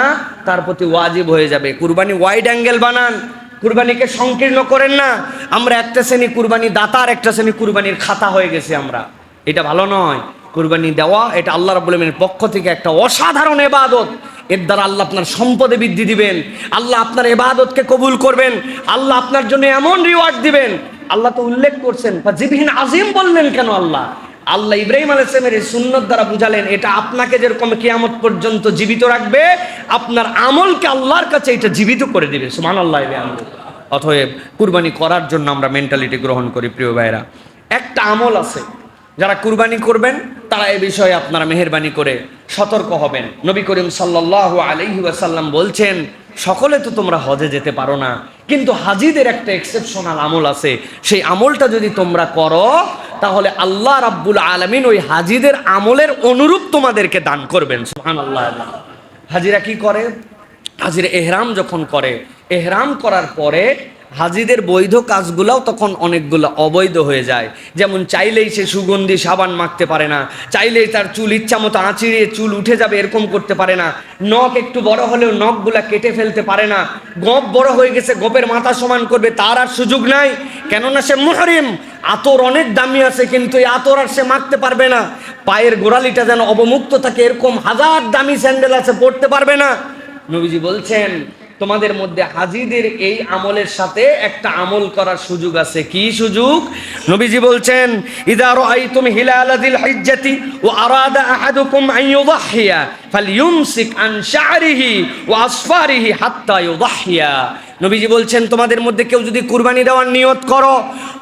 তার প্রতি ওয়াজিব হয়ে যাবে। কুরবানি ওয়াইড অ্যাঙ্গেল বানান, কুরবানিকে সংকীর্ণ করেন না। আমরা একটা শ্রেণী কুরবানি দাতার, একটা শ্রেণী কুরবানির খাতা হয়ে গেছে আমরা, এটা ভালো নয়। কুরবানি দেওয়া এটা আল্লাহ রাব্বুল আলামিনের পক্ষ থেকে একটা অসাধারণ ইবাদত। এর দ্বারা আল্লাহ আপনার সম্পদে বৃদ্ধি দিবেন, আল্লাহ আপনার ইবাদতকে কবুল করবেন, আল্লাহ আপনার জন্য এমন রিওয়ার্ড দিবেন। আল্লাহ তো উল্লেখ করছেন, ফাজিবিহিন আজিম বললেন কেন? আল্লাহ ইব্রাহিম আলাইহিস সালামের সুন্নাত দ্বারা বুঝালেন, এটা আপনাকে যেরকম কিয়ামত পর্যন্ত জীবিত রাখবে, আপনার আমলকে আল্লাহর কাছে এটা জীবিত করে দিবে। সুবহানাল্লাহ। অতএব কুরবানি করার জন্য আমরা মেন্টালিটি গ্রহণ করি। প্রিয় ভাইরা, একটা আমল আছে, যারা কুরবানি করবেন তারা এ বিষয়ে আপনারা মেহেরবানি করে সতর্ক হবেন। নবী করিম সাল্লাল্লাহু আলাইহি ওয়াসাল্লাম বলছেন, সকলে তো তোমরা হজে যেতে পারো না, কিন্তু হাজিদের একটা এক্সেপশনাল আমল আছে, সেই আমলটা যদি তোমরা করো তাহলে আল্লাহ রাব্বুল আলামিন ওই হাজিদের আমলের অনুরূপ তোমাদেরকে দান করবেন। সুবহানাল্লাহ। হাজিরা কি করে? হাজিরা এহরাম যখন করে, এহরাম করার পরে হাজিদের বৈধ কাজগুলোও তখন অনেকগুলো অবৈধ হয়ে যায়। যেমন চাইলেই সে সুগন্ধি সাবান মাখতে পারে না, চাইলেই তার চুল ইচ্ছা মতো আঁচিড়ে চুল উঠে যাবে এরকম করতে পারে না, নখ একটু বড় হলেও নখগুলা কেটে ফেলতে পারে না, গোপ বড় হয়ে গেছে গোপের মাথা সমান করবে তার আর সুযোগ নাই, কেননা সে মুহরিম। আতর অনেক দামি আছে, কিন্তু এই আতর আর সে মাখতে পারবে না। পায়ের গোড়ালিটা যেন অবমুক্ত থাকে, এরকম হাজার দামি স্যান্ডেল আছে, পড়তে পারবে না। নবীজি বলছেন, তোমাদের মধ্যে হাজিদের এই আমলের সাথে একটা আমল করার সুযোগ আছে। কি সুযোগ? নবীজি বলছেন, ইযা রাআইতুম হিলালাযিল হিজ্জাতি ওয়া আরাদা আহাদুকুম আন ইউযাহিয়া ফালইউমসিক আন শা'রিহি ওয়া আসফারিহি হাত্তা ইউযাহিয়া। নবীজি বলছেন, তোমাদের মধ্যে কেউ যদি কুরবানি দেওয়ার নিয়ত করো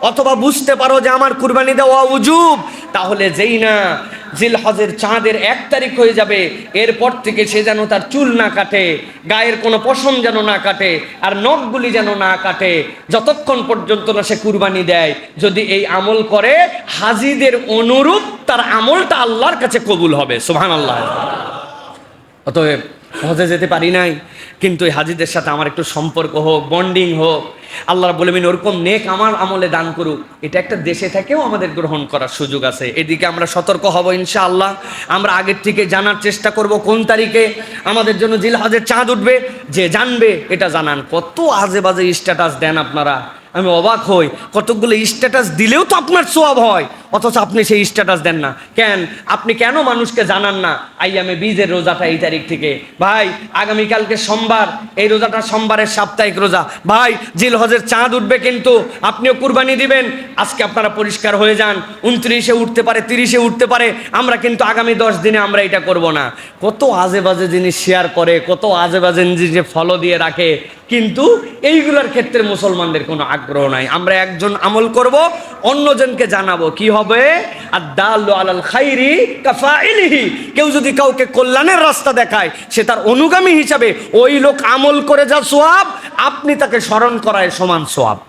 অথবা বুঝতে পারো যে আমার কুরবানি দেওয়া ওয়াজিব, তাহলে যেই না জিলহজের চাঁদের 1 তারিখ হয়ে যাবে, এরপর থেকে সে যেন তার চুল না কাটে, গায়ের কোনো পশম যেন না কাটে, আর নখগুলি যেন না কাটে, যতক্ষণ পর্যন্ত না সে কুরবানি দেয়। যদি এই আমল করে হাজিদের অনুরূপ তার আমলটা আল্লাহর কাছে কবুল হবে। সুবহানাল্লাহ। অতএব হজে যেতে পারি নাই, কিন্তু এই হাজিদের সাথে আমার একটু সম্পর্ক হোক, বন্ডিং হোক, আল্লাহ রাব্বুল আলামিন ওরকম নেক আমার আমলে দান করুক, এটা একটা দেশে থেকেও আমাদের গ্রহণ করার সুযোগ আছে। এদিকে আমরা সতর্ক হব ইনশাআল্লাহ। আমরা আগের থেকে জানার চেষ্টা করব কোন তারিখে আমাদের জন্য জিলহজের চাঁদ উঠবে। যে জানবে এটা জানান। কত আজে বাজে স্ট্যাটাস দেন আপনারা, আমি অবাক হই। কতগুলো স্ট্যাটাস দিলেও তো আপনার সওয়াব হয়, অথচ আপনি সেই স্ট্যাটাস দেন না কেন? আপনি কেন মানুষকে জানান না আইয়ামে বীজের রোজাটা এই তারিখ থেকে? ভাই আগামীকালকে সোমবার, এই রোজাটা সোমবারের সাপ্তাহিক রোজা। ভাই জিলহজের চাঁদ উঠবে, কিন্তু আপনিও কুরবানি দিবেন। আজকে আপনারা পরিষ্কার হয়ে যান, 29-এ উঠতে পারে, 30-এ উঠতে পারে, আমরা কিন্তু আগামী 10 দিনে আমরা এটা করব না। কত আজে বাজে জিনিস শেয়ার করে, কত আজে বাজে জিনিস ফলো দিয়ে রাখে, কিন্তু এইগুলোর ক্ষেত্রে মুসলমানদের কোনো আগ্রহ নাই। আমরা একজন আমল করব, অন্যজনকে জানাবো। কি হবে? আদ-দাল্লু আলাল খাইরি কাফাইলিহি। কেউ যদি কাউকে কল্যাণের রাস্তা দেখায়, সে তার অনুগামী হিসাবে ওই লোক আমল করে যা সওয়াব, আপনি তাকে স্মরণ করায় সমান সওয়াব।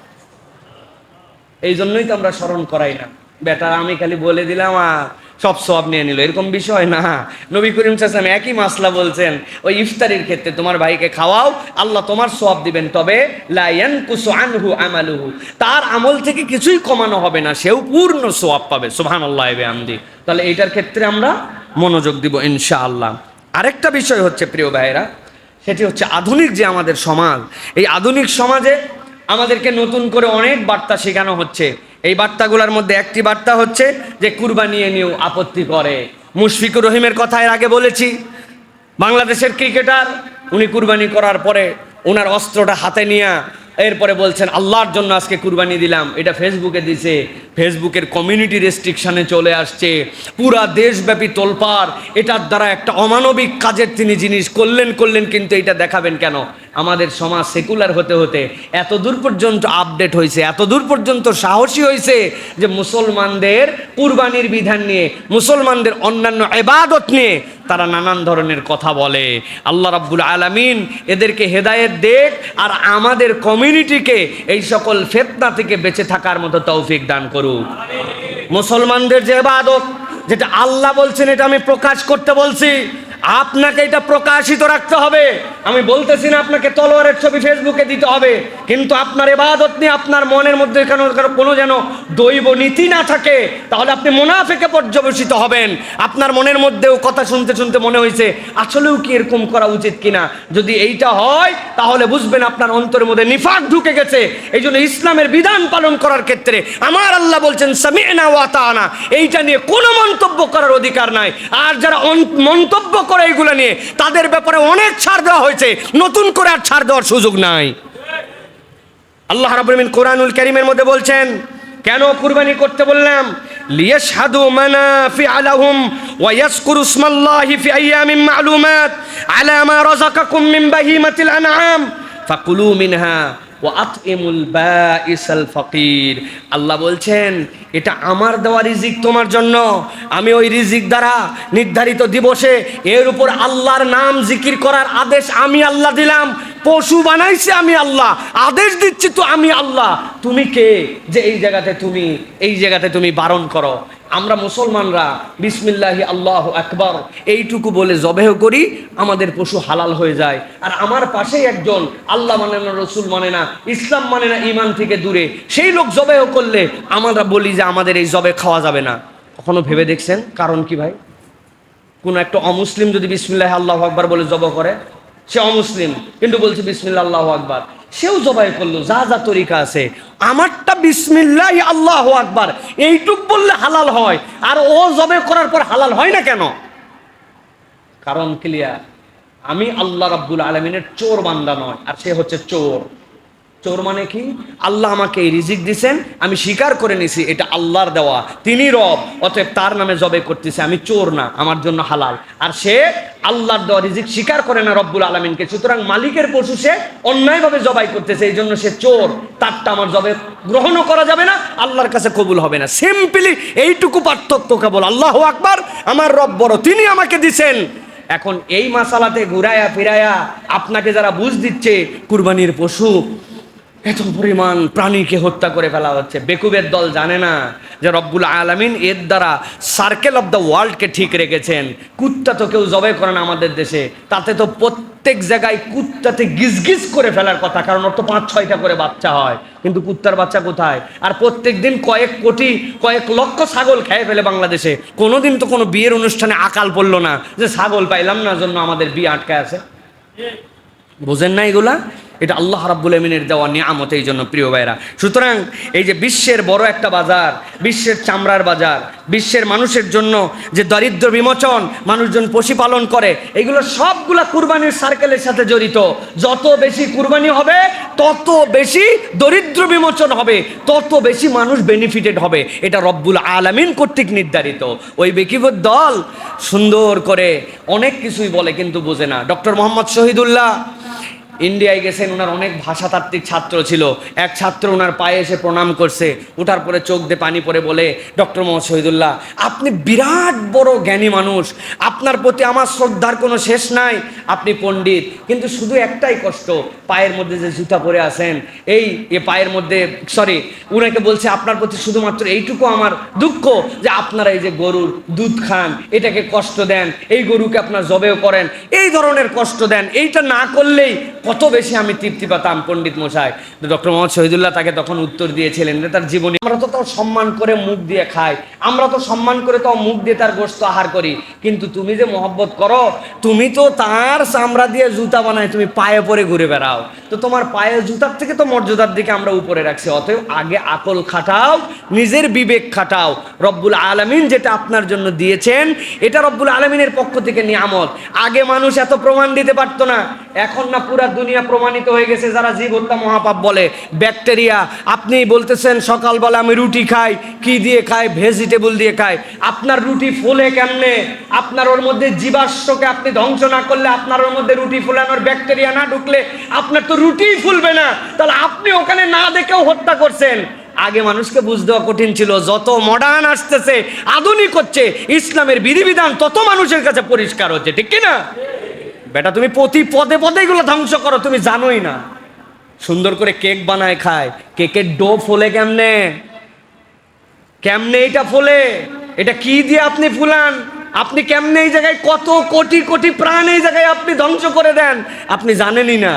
এই জন্যই তো আমরা স্মরণ করাই না। বেটা আমি খালি বলে দিলাম সব সওয়াব নিয়ে নিল, এরকম বিষয় না। নবী করিম সাল্লাল্লাহু আলাইহি ওয়াসাল্লাম একই মাসলা বলছেন, ওই ইফতারির ক্ষেত্রে তোমার ভাইকে খাওয়াও, আল্লাহ তোমার সওয়াব দিবেন, তবে লা ইয়ানকুসু আনহু আমালুহু, তার আমল থেকে কিছুই কমানো হবে না, সেও পূর্ণ সওয়াব পাবে। সুবহানাল্লাহি ওয়া বিহামদি। তাহলে এইটার ক্ষেত্রে আমরা মনোযোগ দিব ইনশাআল্লাহ। আরেকটা বিষয় হচ্ছে প্রিয় ভাইয়েরা, সেটি হচ্ছে আধুনিক যে আমাদের সমাজ, এই আধুনিক সমাজে আমাদেরকে নতুন করে অনেক বার্তা শেখানো হচ্ছে। এই বার্তাগুলোর মধ্যে একটি বার্তা হচ্ছে যে কুরবানি নিয়েও আপত্তি করে। মুশফিকুর রহিমের কথা এর আগে বলেছি, বাংলাদেশের ক্রিকেটার, উনি কুরবানি করার পরে ওনার অস্ত্রটা হাতে নিয়ে এরপরে বলছেন আল্লাহর জন্য আজকে কুরবানি দিলাম, এটা ফেসবুকে দিছে। ফেসবুকের কমিউনিটি রেস্ট্রিকশনে চলে আসছে, পুরা দেশব্যাপী তোলপাড়। এটার দ্বারা একটা অমানবিক কাজের তিনি জিনিস করলেন, কিন্তু এটা দেখাবেন কেন? আমাদের সমাজ সেকুলার হতে হতে এত দূর পর্যন্ত আপডেট হয়েছে, এত দূর পর্যন্ত সাহসী হয়েছে যে মুসলমানদের কুরবানির বিধান নিয়ে, মুসলমানদের অন্যান্য ইবাদত নিয়ে তারা নানান ধরনের কথা বলে। আল্লাহ রাব্বুল আলামিন এদেরকে হেদায়েত দেখ, আর আমাদের কমিউনিটিকে এই সকল ফিতনা থেকে বেঁচে থাকার মতো তৌফিক দান করুক। মুসলমানদের যে ইবাদত, যেটা আল্লাহ বলছেন এটা আমি প্রকাশ করতে বলছি, আপনাকে এটা প্রকাশিত রাখতে হবে। আমি বলতেছি না আপনাকে তলোয়ারের ছবি ফেসবুকে দিতে হবে, কিন্তু আপনার ইবাদত নিয়ে আপনার মনের মধ্যে কোনো যেন দৈব নীতি না থাকে, তাহলে আপনি মুনাফিকে পর্যবসিত হবেন। আপনার মনের মধ্যেও কথা শুনতে শুনতে মনে হয়েছে আসলেও কি এরকম করা উচিত কিনা, যদি এইটা হয় তাহলে বুঝবেন আপনার অন্তরের মধ্যে নিফাক ঢুকে গেছে। এই জন্য ইসলামের বিধান পালন করার ক্ষেত্রে আমার আল্লাহ বলছেন সামি'না ওয়া আতা'না, এইটা নিয়ে কোনো মন্তব্য করার অধিকার নাই। আর যারা মন্তব্য করে এইগুলো নিয়ে, তাদের ব্যাপারে অনেক ছাড় দেওয়া হয়েছে, নতুন করে আর ছাড় দেওয়ার সুযোগ নাই। আল্লাহ রাব্বুল আলামিন কোরআনুল কারীমের মধ্যে বলছেন, কেন কুরবানি করতে বললাম? লিয়াশহাদু মানাফিআ লাহুম ওয়া ইয়াযকুরু ইসমাল্লাহি ফি আইয়ামিন মা'লুমাত আলা মা রাযাকাকুম মিন বাহিমাতিল আনআম ফাকুলু মিনহা ওয়া আতইমুল বাঈসাল ফাকির। আল্লাহ বলছেন এটা আমার দেওয়া রিজিক তোমার জন্য, আমি ওই রিজিক দ্বারা নির্ধারিত দিবসে এর উপর আল্লাহর নাম জিকির করার আদেশ আমি আল্লাহ দিলাম। পশু বানাইছে আমি আল্লাহ, আদেশ দিচ্ছি তো আমি আল্লাহ। তুমি কে যে এই জায়গাতে তুমি বারণ করো? আমরা মুসলমানরা বিসমিল্লাহি আল্লাহু আকবার এইটুকু বলে জবেহ করি, আমাদের পশু হালাল হয়ে যায়। আর আমার পাশেই একজন আল্লাহ মানে না, রসুল মানে না, ইসলাম মানে না, ঈমান থেকে দূরে, সেই লোক জবেহ করলে আমরা বলি যে আমাদের এই জবে খাওয়া যাবে না। কখনো ভেবে দেখছেন কারণ কি ভাই? কোন একটা অমুসলিম যদি বিসমিল্লাহি আল্লাহু আকবার বলে জবাহ করে, সে অমুসলিম কিন্তু বলছে বিসমিল্লাহ আল্লাহু আকবার, সেও জবাই করলো, যা যা তরিকা আছে। আমারটা বিসমিল্লাহ আল্লাহু আকবার এইটুক বললে হালাল হয়, আর ও জবাই করার পর হালাল হয় না কেন? কারণ ক্লিয়ার, আমি আল্লাহ রাব্বুল আলামিনের চোর বান্দা নয়, আর সে হচ্ছে চোর। চোর মানে কি? আল্লাহ আমাকে এই রিজিক দিছেন, আমি স্বীকার করে নিছি এটা আল্লাহর দেওয়া, তিনি রব, অতএব তার নামে জবে করতেছে, আমি চোর না, আমার জন্য হালাল। আর সে আল্লাহর দেওয়া রিজিক স্বীকার করে না রব্বুল আলামিনকে, সুতরাং মালিকের পশু সে অন্যায়ভাবে জবাই করতেছে, এই জন্য সে চোর, তারটা আমার জবে গ্রহণও করা যাবে না, আল্লাহর কাছে কবুল হবে না। সিম্পলি এইটুকু পার্থক্য কেবল। আল্লাহু আকবার, আমার রব বড়, তিনি আমাকে দিছেন। এখন এই মাসালাতে ঘুরায়া ফিরায়া আপনাকে যারা বুঝ দিচ্ছে কুরবানির পশু এত পরিমাণ প্রাণীকে হত্যা করে ফেলা হচ্ছে, বেকুবের দল জানে না যে রব্বুল আলামিন এর দ্বারা সার্কেল অফ দ্য ওয়ার্ল্ডকে ঠিক রেখেছেন। কুত্তা তো কেউ জবাই করে না আমাদের দেশে, তাতে তো প্রত্যেক জায়গায় কুত্তাতে গিজ করে ফেলার কথা, কারণ ওর তো 5-6টা করে বাচ্চা হয়, কিন্তু কুত্তার বাচ্চা কোথায়? আর প্রত্যেক দিন কয়েক কোটি কয়েক লক্ষ ছাগল খেয়ে ফেলে বাংলাদেশে। কোনোদিন তো কোনো বিয়ের অনুষ্ঠানে আকাল পড়লো না যে ছাগল পাইলাম না জন্য আমাদের বিয়ে আটকায় আছে। বোঝেন না এগুলা? এটা আল্লাহ রাব্বুল আমিনের দেওয়া নিয়ামত। এই জন্য প্রিয় ভাইরা, সুতরাং এই যে বিশ্বের বড় একটা বাজার, বিশ্বের চামড়ার বাজার, বিশ্বের মানুষের জন্য যে দারিদ্র বিমোচন মানুষজন পশুপালন করে, এগুলো সবগুলা কুরবানির সার্কেলের সাথে জড়িত। যত বেশি কুরবানি হবে তত বেশি দরিদ্র বিমোচন হবে, তত বেশি মানুষ বেনিফিটেড হবে। এটা রব্বুল আলামিন কর্তৃক নির্ধারিত। ওই বেকিবুর দল সুন্দর করে অনেক কিছুই বলে কিন্তু বোঝে না। ডক্টর মোহাম্মদ শহীদুল্লাহ ইন্ডিয়ায় গেছেন, ওনার অনেক ভাষাতাত্ত্বিক ছাত্র ছিল। এক ছাত্র ওনার পায়ে এসে প্রণাম করছে, ওঠার পরে চোখ দিয়ে পানি পড়ে বলে, ডক্টর মোহাম্মদ শহীদুল্লাহ, আপনি বিরাট বড় জ্ঞানী মানুষ, আপনার প্রতি আমার শ্রদ্ধার কোনো শেষ নাই, আপনি পণ্ডিত, কিন্তু শুধু একটাই কষ্ট, পায়ের মধ্যে যে জুতা পরে আছেন, এই পায়ের মধ্যে উনাকে বলছে আপনার প্রতি শুধুমাত্র এইটুকু আমার দুঃখ যে আপনারা এই যে গরুর দুধ খান, এটাকে কষ্ট দেন, এই গরুকে আপনার জবেও করেন, এই ধরনের কষ্ট দেন, এইটা না করলেই কত বেশি আমি তৃপ্তি পেতাম পণ্ডিত মশাই। ডক্টর মোহাম্মদ শহীদুল্লাহ তাকে তখন উত্তর দিয়েছিলেন যে তার জীবনে, আমরা তো তাও সম্মান করে মুখ দিয়ে খাই, আমরা তো সম্মান করে তাও মুখ দিয়ে তার গোশত আহার করি, কিন্তু তুমি যে মহব্বত করো, তুমি তো তার চামড়া দিয়ে জুতা বানায় তুমি পায়ে পরে ঘুরে বেড়াও, তো তোমার পায়ের জুতার থেকে তো মর্যাদার দিকে আমরা উপরে রাখছি। অতএব আগে আকল খাটাও, নিজের বিবেক খাটাও। রব্বুল আলামিন যেটা আপনার জন্য দিয়েছেন, এটা রব্বুল আলামিনের পক্ষ থেকে নিয়ামত। আগে মানুষ এত প্রমাণ দিতে পারতো না, এখন না পুরা দুনিয়া প্রমাণিত হয়ে গেছে। যারা জীব হত্যা মহাপাপ বলে, ব্যাকটেরিয়া, আপনি বলতেছেন সকালবেলা আমি রুটি খাই, কি দিয়ে খাই? ভেজিটেবল দিয়ে খাই। আপনার রুটি ফুলে কেমনে? আপনার ওর মধ্যে জীবাশ্মকে আপনি ধ্বংস না করলে, আপনার ওর মধ্যে রুটি ফুলানোর ব্যাকটেরিয়া না ঢুকলে আপনার তো রুটিই ফুলবে না। তাহলে আপনি ওখানে না দেখেও হত্যা করছেন। আগে মানুষকে বুঝ দেওয়া কঠিন ছিল। যত মডার্ন আসতেছে, আধুনিক হচ্ছে, ইসলামের বিধিবিধান তত মানুষের কাছে পরিষ্কার হচ্ছে, ঠিক কিনা? বেটা তুমি প্রতি পদে পদে এগুলো ধ্বংস করো, তুমি জানোই না। সুন্দর করে কেক বানায় খায়, কেকের ডো ফোলে কেমনে? কেমনে এটা ফোলে? এটা কি দিয়ে আপনি ফুলান? আপনি কেমনে এই জায়গায় কত কোটি কোটি প্রাণ এই জায়গায় আপনি ধ্বংস করে দেন, আপনি জানেনই না।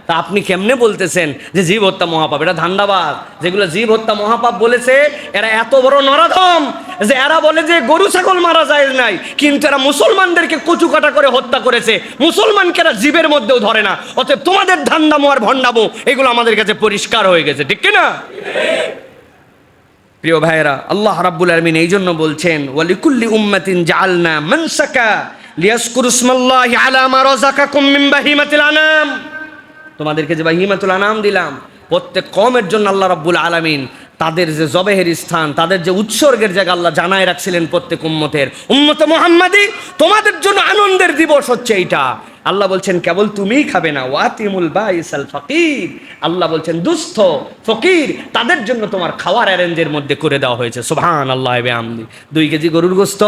তা আপনি কেমনে বলতেছেন যে জীব হত্যা মহাপাপ? এটা ধান্দাবাজ। যেগুলো জীব হত্যা মহাপাপ বলেছে, এরা এত বড় নরাধম যে এরা বলে যে গরু ছাগল মারা যায় নাই, কিন্তু এরা মুসলমানদেরকে কচু কাটা করে হত্যা করেছে, মুসলমানকে এরা জীবের মধ্যেও ধরে না। অতএব তোমাদের ধান্দামো আর ভণ্ডামো এগুলো আমাদের কাছে পরিষ্কার হয়ে গেছে, ঠিক কিনা? প্রিয় ভাইয়েরা, আল্লাহ রাব্বুল আলামিন এই জন্য বলছেন, ওয়ালিকুল্লি উম্মাতিন জাআলনা মানসাকা লিয়াজকুরু ইসমাল্লাহি আলা মা রাযাকাকুম মিন বাহিমাতিল আনাম। তোমাদেরকে যে বাহিমাতুল আনাম দিলাম, প্রত্যেক কওমের জন্য আল্লাহ রাব্বুল আলামিন তাদের যে জবেহের স্থান, তাদের যে উৎসর্গের জায়গা আল্লাহ জানায় রাখছিলেন প্রত্যেক উম্মতের। উম্মতে মুহাম্মাদি, তোমাদের জন্য আনন্দের দিবস হচ্ছে এইটা। আল্লাহ বলছেন কেবল তুমিই খাবে না, ওয়াতিমুল বাইসাল ফাকির। আল্লাহ বলছেন দুস্থ ফকির তাদের জন্য তোমার খাওয়ার অ্যারেঞ্জের মধ্যে করে দেওয়া হয়েছে। সুবহানাল্লাহি ওয়া বিহামদি। 2 কেজি গরুর গোশত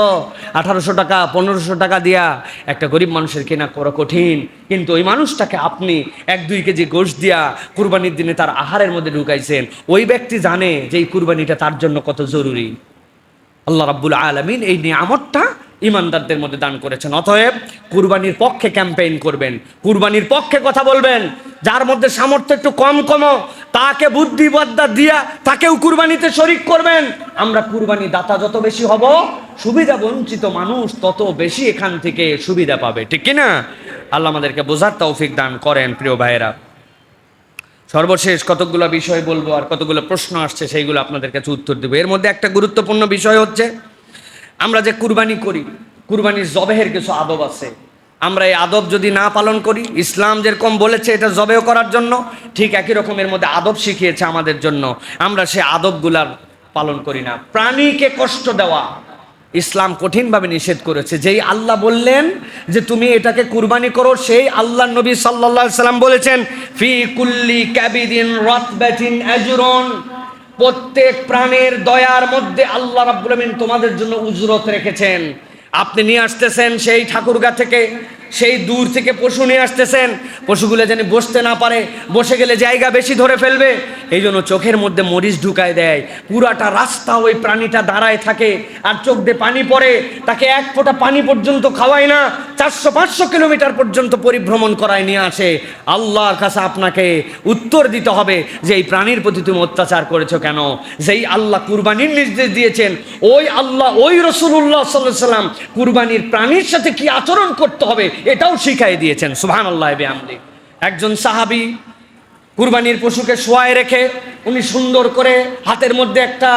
1800 টাকা 1500 টাকা দিয়া একটা গরিব মানুষের কেনা করা কঠিন, কিন্তু ওই মানুষটাকে আপনি 1-2 কেজি গোশত দিয়া কুরবানির দিনে তার আহারের মধ্যে ঢুকাইছেন। ওই ব্যক্তি জানে যে এই কুরবানিটা তার জন্য কত জরুরি। আল্লাহ রাব্বুল আলামিন এই নিয়ামতটা ইমানদারদের মধ্যে দান করেছেন। অতএব কুরবানির পক্ষে ক্যাম্পেইন করবেন, কুরবানির পক্ষে কথা বলবেন। যার মধ্যে সামর্থ্য একটু কম তাকে বুদ্ধিবদ্যা দিয়া তাকেও কুরবানিতে শরীক করবেন। আমরা কুরবানি দাতা যত বেশি হব, সুবিধা বঞ্চিত মানুষ তত বেশি এখান থেকে সুবিধা পাবে, ঠিক কিনা? আল্লাহ আমাদেরকে বোঝার তৌফিক দান করেন। প্রিয় ভাইয়েরা, সর্বশেষ কতগুলো বিষয় বলবো, আর কতগুলো প্রশ্ন আসছে সেইগুলো আপনাদের কাছে উত্তর দেবো। এর মধ্যে একটা গুরুত্বপূর্ণ বিষয় হচ্ছে, আমরা যে কুরবানি করি, কুরবানির জবেহের কিছু আদব আছে। আমরা এই আদব যদি না পালন করি, ইসলাম যেরকম বলেছে এটা জবেহ করার জন্য, ঠিক একই রকমের মধ্যে আদব শিখিয়েছে আমাদের জন্য, আমরা সেই আদবগুলার পালন করি না। প্রাণীকে কষ্ট দেওয়া ইসলাম কঠিনভাবে নিষেধ করেছে। যেই আল্লাহ বললেন যে তুমি এটাকে কুরবানি করো, সেই আল্লাহ নবী সাল্লাল্লাহু আলাইহি সাল্লাম বলেছেন, ফি কুল্লি কাবিদিন রাতবাতিন আজরুন, প্রত্যেক প্রাণের দয়ার মধ্যে আল্লাহ রাব্বুল আলামিন তোমাদের জন্য উজরত রেখেছেন। আপনি নিয়ে আসতেছেন সেই ঠাকুরগা থেকে, সেই দূর থেকে পশু নিয়ে আসতেছেন, পশুগুলো যেন বসতে না পারে, বসে গেলে জায়গা বেশি ধরে ফেলবে, এই জন্য চোখের মধ্যে মরিচ ঢুকায় দেয়। পুরাটা রাস্তা ওই প্রাণীটা দাঁড়ায় থাকে, আর চোখ দিয়ে পানি পড়ে, তাকে এক ফোঁটা পানি পর্যন্ত খাওয়ায় না, 400-500 কিলোমিটার পর্যন্ত পরিভ্রমণ করায় নিয়ে আসে। আল্লাহর কাছে আপনাকে উত্তর দিতে হবে যে এই প্রাণীর প্রতি তুমি অত্যাচার করেছো কেন? যেই আল্লাহ কুরবানির নির্দেশ দিয়েছেন, ওই আল্লাহ, ওই রাসূলুল্লাহ সাল্লাল্লাহু আলাইহি ওয়াসাল্লাম কুরবানির প্রাণীর সাথে কি আচরণ করতে হবে এটাও শিখাই দিয়েছেন। সুবহানাল্লাহি বিহামদি। একজন সাহাবী কুরবানির পশুকে শোয়ায় রেখে উনি সুন্দর করে হাতের মধ্যে একটা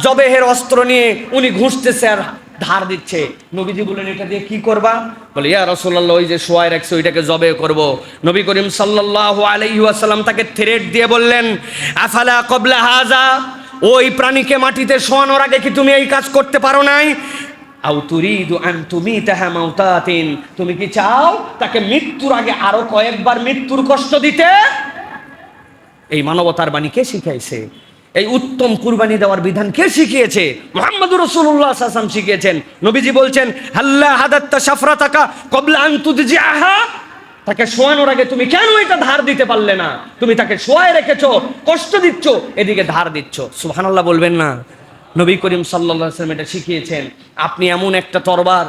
জবেহের অস্ত্র নিয়ে উনি ঘুষতেছে আর ধার দিচ্ছে। নবীজি বলেন, এটা দিয়ে কি করবা? বলে, ইয়া রাসূলুল্লাহ, ওই যে শোয়ায় রাখছে ওইটাকে জবে করব। নবী করিম সাল্লাল্লাহু আলাইহি ওয়াসাল্লাম তাকে থ্রেট দিয়ে বললেন, আফালা ক্বাবলা হাযা, ওই প্রাণীকে মাটিতে শোয়ানোর আগে কি তুমি এই কাজ করতে পারো নাই? আও তুরিদু আন তুমিতাহা মাউতাতিন, তুমি কি চাও তাকে মৃত্যুর আগে আরো কয়েকবার মৃত্যুর কষ্ট দিতে? এই মানবতার বাণী কে শিখাইছে? এই উত্তম কুরবানি দেওয়ার বিধান কে শিখিয়েছে? মুহাম্মদুর রাসূলুল্লাহ সাল্লাল্লাহু আলাইহি ওয়াসাল্লাম শিখিয়েছেন। নবীজি বলছেন, হাল্লা হাদাত্তা শাফরাতাকা ক্বাবলা আন তুদজিআহা, তাকে শোয়ানোর আগে তুমি কেন এটা ধার দিতে পারলে না? তুমি তাকে শোয়ায় রেখেছো, কষ্ট দিচ্ছ, এদিকে ধার দিচ্ছ। সুবহানাল্লাহ বলবেন না? নবী করিম সাল্লাল্লাহু আলাইহি ওয়াসাল্লাম এটা শিখিয়েছেন। আপনি এমন একটা তরবার,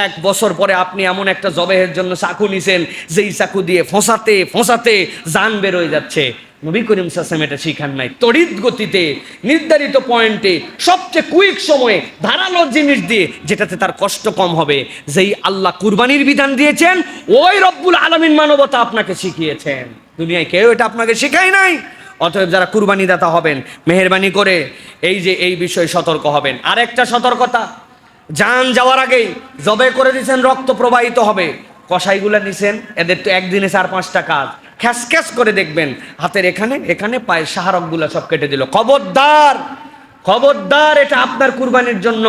1 বছর পরে আপনি এমন একটা জবেহের জন্য চাকু নিছেন, যেই চাকু দিয়ে ফোঁসাতে ফোঁসাতে জান বের হয়ে যাচ্ছে। নবী করিম সাল্লাল্লাহু আলাইহি ওয়াসাল্লাম এটা শিখান নাই। তড়িৎ গতিতে, নির্ধারিত পয়েন্টে, সবচেয়ে কুইক সময়ে, ধারালো জিনিস দিয়ে, যেটাতে তার কষ্ট কম হবে, যেই আল্লাহ কুরবানির বিধান দিয়েছেন, ওই রব্বুল আলামিন মানবতা আপনাকে শিখিয়েছেন। দুনিয়ায় কেউ এটা আপনাকে শিখায় নাই। অতএব যারা কুরবানি দাতা হবেন, মেহেরবানি করে এই বিষয়ে সতর্ক হবেন। আরেকটা সতর্কতা, জান যাওয়ার আগেই জবে করে দিয়েছেন, রক্ত প্রবাহিত হবে, কসাইগুলা নিছেন, এদের তো একদিনে 4-5টা কাজ, খ্যাস খ্যাস করে দেখবেন হাতের এখানে এখানে পায়ের শাহরকগুলা সব কেটে দিল। খবরদার, খবরদার, এটা আপনার কুরবানির জন্য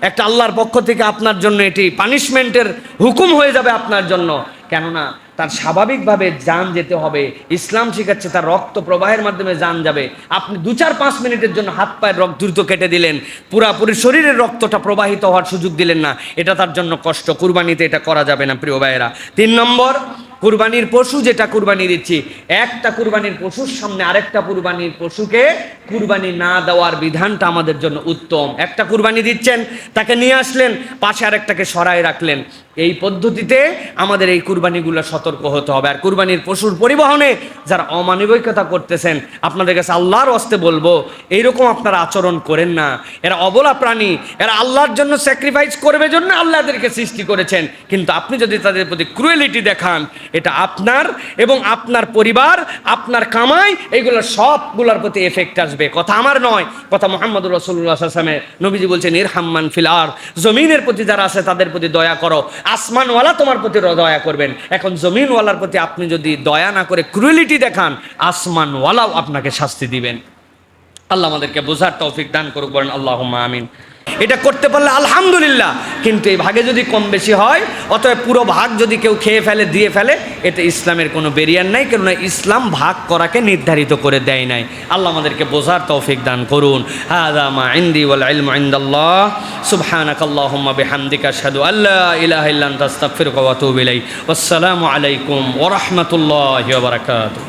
একটা আল্লাহর পক্ষ থেকে আপনার জন্য এটি পানিশমেন্টের হুকুম হয়ে যাবে আপনার জন্য। কেননা তার স্বাভাবিকভাবে জান যেতে হবে। ইসলাম শিখাচ্ছে তার রক্ত প্রবাহের মাধ্যমে জান যাবে। আপনি 2-4-5 মিনিটের জন্য হাত পায়ের রক্ত দ্রুত কেটে দিলেন, পুরাপুরি শরীরের রক্তটা প্রবাহিত হওয়ার সুযোগ দিলেন না, এটা তার জন্য কষ্ট। কুরবানিতে এটা করা যাবে না প্রিয় ভাইয়েরা। 3 নম্বর, কুরবানির পশু যেটা কুরবানি দিচ্ছি, একটা কুরবানির পশুর সামনে আরেকটা কুরবানির পশুকে কুরবানি না দেওয়ার বিধানটা আমাদের জন্য উত্তম। একটা কুরবানি দিচ্ছেন, তাকে নিয়ে আসলেন, পাশে আরেকটাকে সরায় রাখলেন। এই পদ্ধতিতে আমাদের এই কুরবানিগুলো সতর্ক হতে হবে। আর কুরবানির পশুর পরিবহনে যারা অমানবিকতা করতেছেন, আপনাদের কাছে আল্লাহর হস্তে বলবো, এইরকম আপনারা আচরণ করেন না। এরা অবলা প্রাণী, এরা আল্লাহর জন্য স্যাক্রিফাইস করবে জন্য আল্লাহ এদেরকে সৃষ্টি করেছেন। কিন্তু আপনি যদি তাদের প্রতি ক্রুয়েলিটি দেখান, এটা আপনার এবং আপনার পরিবার, আপনার কামাই, এইগুলো সবগুলোর প্রতি এফেক্ট আসবে। কথা আমার নয়, কথা মুহাম্মদুর রাসূলুল্লাহ সাল্লাল্লাহু আলাইহি ওয়াসাল্লাম। নবীজি বলছেন, ইরহাম্মান ফিল আরদ, জমিনের প্রতি যারা আছে তাদের প্রতি দয়া করো, আসমানওয়ালা তোমার প্রতি দয়া করবেন। এখন জমিনওয়ালার প্রতি আপনি যদি দয়া না করে ক্রুয়েলিটি দেখান, আসমানওয়ালাও আপনাকে শাস্তি দিবেন। আল্লাহ আমাদেরকে বোঝার তৌফিক দান করুক, বলেন আল্লাহুম্মা আমিন। এটা করতে পারলে আলহামদুলিল্লাহ, কিন্তু এই ভাগে যদি কম বেশি হয়, অতএব পুরো ভাগ যদি কেউ খেয়ে ফেলে, দিয়ে ফেলে, এতে ইসলামের কোনো বেরিয়ার নাই, কেননা ইসলাম ভাগ করাকে নির্ধারিত করে দেয় নাই। আল্লাহ আমাদেরকে বোঝার তৌফিক দান করুন। হাযা মা ইনদি ওয়াল ইলমু ইনদাল্লাহ, সুবহানাকাল্লাহুম্মা বিহামদিকা আশহাদু আল্লা ইলাহা ইল্লা আনতা আস্তাগফিরুকা ওয়া আতুবু ইলাইক। ওয়াসসালামু আলাইকুম ওয়া রাহমাতুল্লাহি ওয়া বারাকাতুহু।